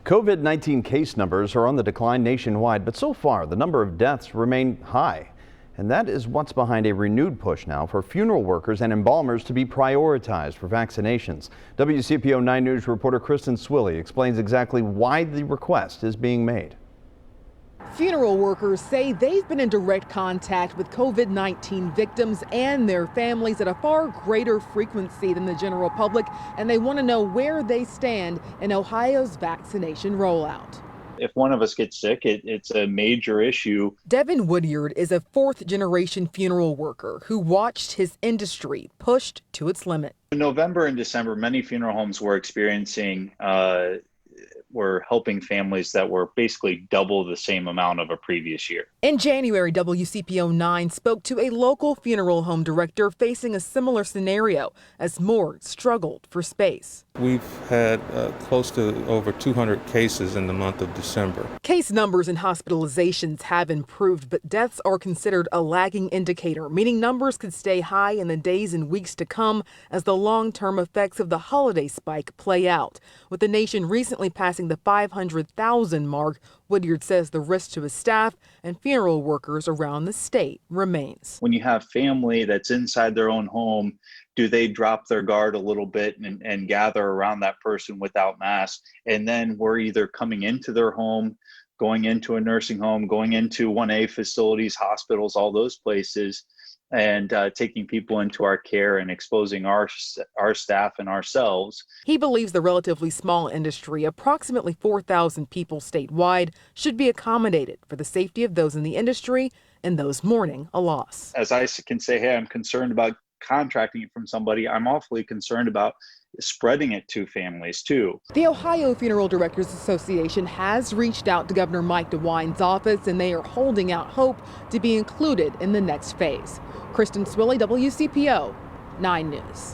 COVID-19 case numbers are on the decline nationwide, but so far the number of deaths remain high. And that is what's behind a renewed push now for funeral workers and embalmers to be prioritized for vaccinations. WCPO 9 News reporter Kristen Swilley explains exactly why the request is being made. Funeral workers say they've been in direct contact with COVID-19 victims and their families at a far greater frequency than the general public, and they want to know where they stand in Ohio's vaccination rollout. If one of us gets sick, it's a major issue. Devin Woodyard is a fourth-generation funeral worker who watched his industry pushed to its limit. In November and December, many funeral homes were were helping families that were basically double the same amount of a previous year. In January, WCPO 9 spoke to a local funeral home director facing a similar scenario as morgues struggled for space. We've had close to over 200 cases in the month of December. Case numbers and hospitalizations have improved, but deaths are considered a lagging indicator, meaning numbers could stay high in the days and weeks to come as the long-term effects of the holiday spike play out. With the nation recently passing the 500,000 mark, Woodyard says the risk to his staff and funeral workers around the state remains. When you have family that's inside their own home, do they drop their guard a little bit and gather around that person without masks? And then we're either coming into their home, going into a nursing home, going into 1A facilities, hospitals, all those places, and taking people into our care and exposing our staff and ourselves. He believes the relatively small industry, approximately 4,000 people statewide, should be accommodated for the safety of those in the industry and those mourning a loss. As I can say, hey, I'm concerned about contracting it from somebody, I'm awfully concerned about spreading it to families too. The Ohio Funeral Directors Association has reached out to Governor Mike DeWine's office, and they are holding out hope to be included in the next phase. Kristen Swilley, WCPO 9 News.